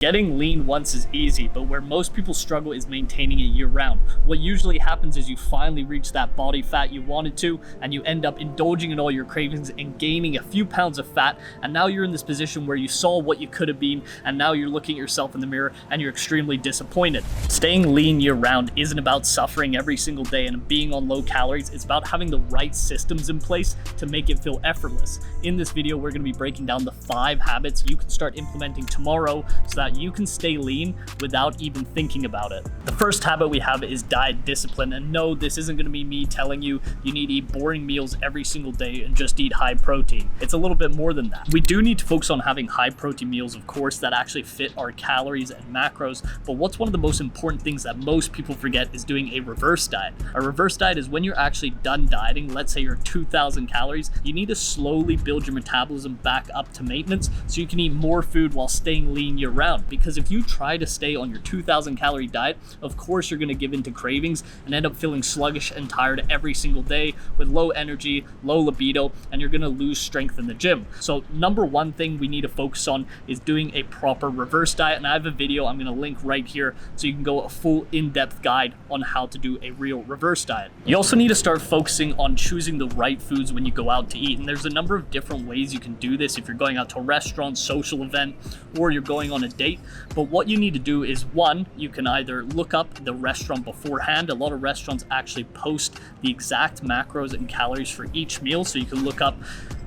Getting lean once is easy, but where most people struggle is maintaining it year round. What usually happens is you finally reach that body fat you wanted to, and you end up indulging in all your cravings and gaining a few pounds of fat, and now you're in this position where you saw what you could have been, and now you're looking at yourself in the mirror and you're extremely disappointed. Staying lean year round isn't about suffering every single day and being on low calories. It's about having the right systems in place to make it feel effortless. In this video, we're going to be breaking down the 5 habits you can start implementing tomorrow so that you can stay lean without even thinking about it. The first habit we have is diet discipline. And no, this isn't going to be me telling you you need to eat boring meals every single day and just eat high protein. It's a little bit more than that. We do need to focus on having high protein meals, of course, that actually fit our calories and macros. But what's one of the most important things that most people forget is doing a reverse diet. A reverse diet is when you're actually done dieting, let's say you're 2,000 calories, you need to slowly build your metabolism back up to maintenance so you can eat more food while staying lean year round. Because if you try to stay on your 2,000 calorie diet, of course you're going to give into cravings and end up feeling sluggish and tired every single day with low energy, low libido, and you're going to lose strength in the gym. So number one thing we need to focus on is doing a proper reverse diet. And I have a video I'm going to link right here so you can go a full in-depth guide on how to do a real reverse diet. You also need to start focusing on choosing the right foods when you go out to eat. And there's a number of different ways you can do this if you're going out to a restaurant, social event, or you're going on a date. But what you need to do is, one, you can either look up the restaurant beforehand. A lot of restaurants actually post the exact macros and calories for each meal, so you can look up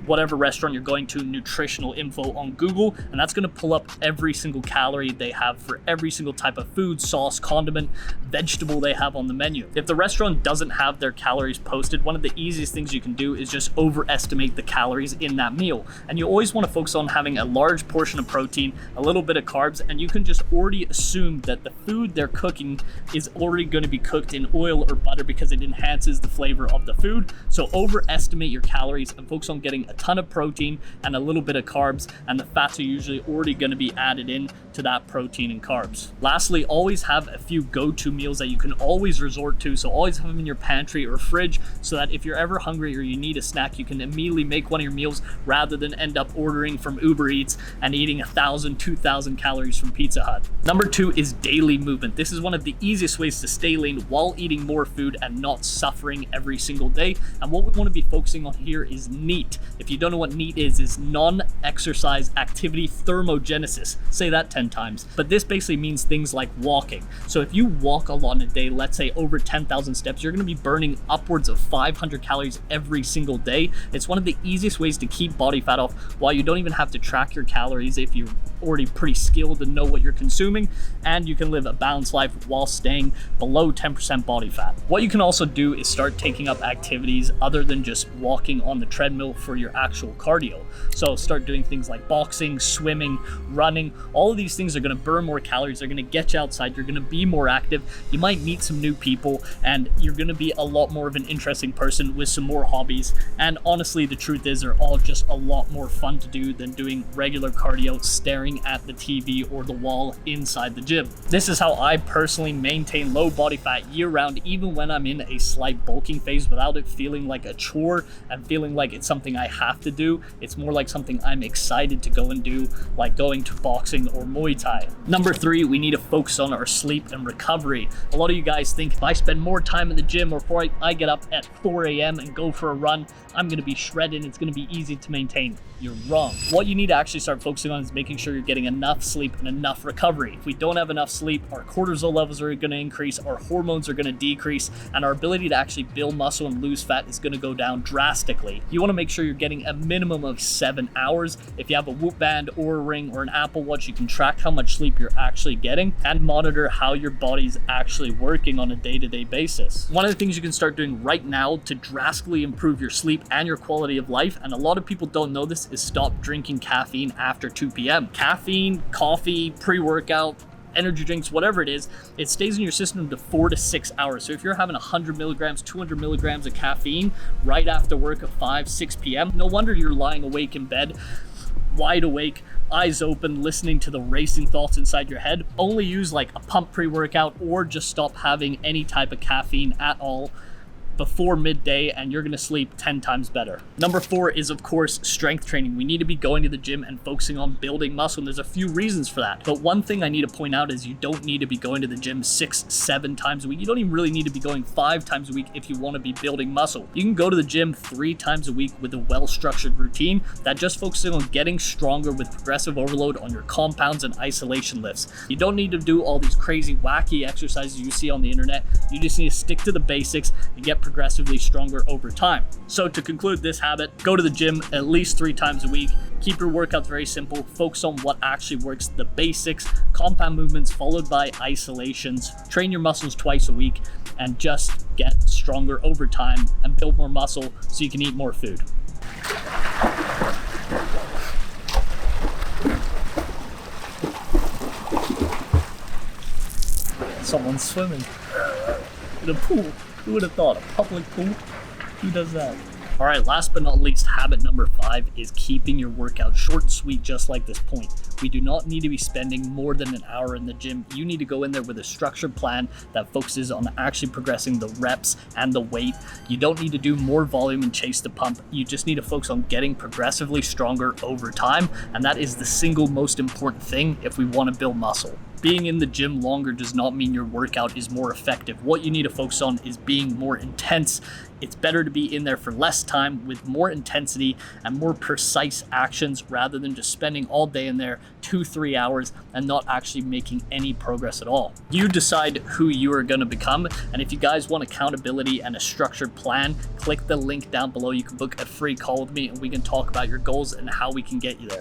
whatever restaurant you're going to, nutritional info on Google, and that's going to pull up every single calorie they have for every single type of food, sauce, condiment, vegetable they have on the menu. If the restaurant doesn't have their calories posted, one of the easiest things you can do is just overestimate the calories in that meal. And you always want to focus on having a large portion of protein, a little bit of carbs, and you can just already assume that the food they're cooking is already going to be cooked in oil or butter because it enhances the flavor of the food. So overestimate your calories and focus on getting a ton of protein and a little bit of carbs, and the fats are usually already going to be added in to that protein and carbs. Lastly, always have a few go-to meals that you can always resort to. So always have them in your pantry or fridge so that if you're ever hungry or you need a snack, you can immediately make one of your meals rather than end up ordering from Uber Eats and eating 1,000, 2,000 calories from Pizza Hut. Number 2 is daily movement. This is one of the easiest ways to stay lean while eating more food and not suffering every single day. And what we want to be focusing on here is NEAT. If you don't know what NEAT is non-exercise activity thermogenesis. Say that 10 times. But this basically means things like walking. So if you walk a lot in a day, let's say over 10,000 steps, you're going to be burning upwards of 500 calories every single day. It's one of the easiest ways to keep body fat off while you don't even have to track your calories if you're already pretty skilled and know what you're consuming, and you can live a balanced life while staying below 10% body fat. What you can also do is start taking up activities other than just walking on the treadmill for your actual cardio. So start doing things like boxing, swimming, running. All of these things are going to burn more calories. They're going to get you outside. You're going to be more active. You might meet some new people, and you're going to be a lot more of an interesting person with some more hobbies. And honestly, the truth is they're all just a lot more fun to do than doing regular cardio, staring at the TV or the wall inside the gym. This is how I personally maintain low body fat year round, even when I'm in a slight bulking phase, without it feeling like a chore and feeling like it's something I have to do. It's more like something I'm excited to go and do, like going to boxing or Muay Thai. Number 3, we need to focus on our sleep and recovery. A lot of you guys think if I spend more time in the gym or before I get up at 4 a.m. and go for a run, I'm going to be shredded. It's going to be easy to maintain. You're wrong. What you need to actually start focusing on is making sure you're getting enough sleep and enough recovery. If we don't have enough sleep, our cortisol levels are going to increase, our hormones are going to decrease, and our ability to actually build muscle and lose fat is going to go down drastically. You want to make sure you're getting a minimum of 7 hours. If you have a Whoop band or a Ring or an Apple Watch, you can track how much sleep you're actually getting and monitor how your body's actually working on a day-to-day basis. One of the things you can start doing right now to drastically improve your sleep and your quality of life, and a lot of people don't know this, is stop drinking caffeine after 2 p.m. Caffeine, coffee, pre-workout, energy drinks, whatever it is, it stays in your system to 4 to 6 hours. So if you're having 100 milligrams, 200 milligrams of caffeine right after work at 5, 6 p.m., no wonder you're lying awake in bed, wide awake, eyes open, listening to the racing thoughts inside your head. Only use like a pump pre-workout or just stop having any type of caffeine at all before midday and you're gonna sleep 10 times better. Number 4 is of course strength training. We need to be going to the gym and focusing on building muscle, and there's a few reasons for that. But one thing I need to point out is you don't need to be going to the gym 6-7 times a week. You don't even really need to be going 5 times a week if you want to be building muscle. You can go to the gym 3 times a week with a well-structured routine that just focuses on getting stronger with progressive overload on your compounds and isolation lifts. You don't need to do all these crazy wacky exercises you see on the internet. You just need to stick to the basics and get progressively stronger over time. So to conclude this habit, go to the gym at least 3 times a week. Keep your workouts very simple. Focus on what actually works, the basics, compound movements followed by isolations. Train your muscles twice a week and just get stronger over time and build more muscle so you can eat more food. Someone's swimming in a pool. Who would have thought? A public pool? Who does that? All right, last but not least, habit number 5 is keeping your workout short and sweet, just like this point. We do not need to be spending more than an hour in the gym. You need to go in there with a structured plan that focuses on actually progressing the reps and the weight. You don't need to do more volume and chase the pump. You just need to focus on getting progressively stronger over time, and that is the single most important thing if we want to build muscle. Being in the gym longer does not mean your workout is more effective. What you need to focus on is being more intense. It's better to be in there for less time with more intensity and more precise actions rather than just spending all day in there 2-3 hours and not actually making any progress at all. You decide who you are going to become, and if you guys want accountability and a structured plan, click the link down below. You can book a free call with me and we can talk about your goals and how we can get you there.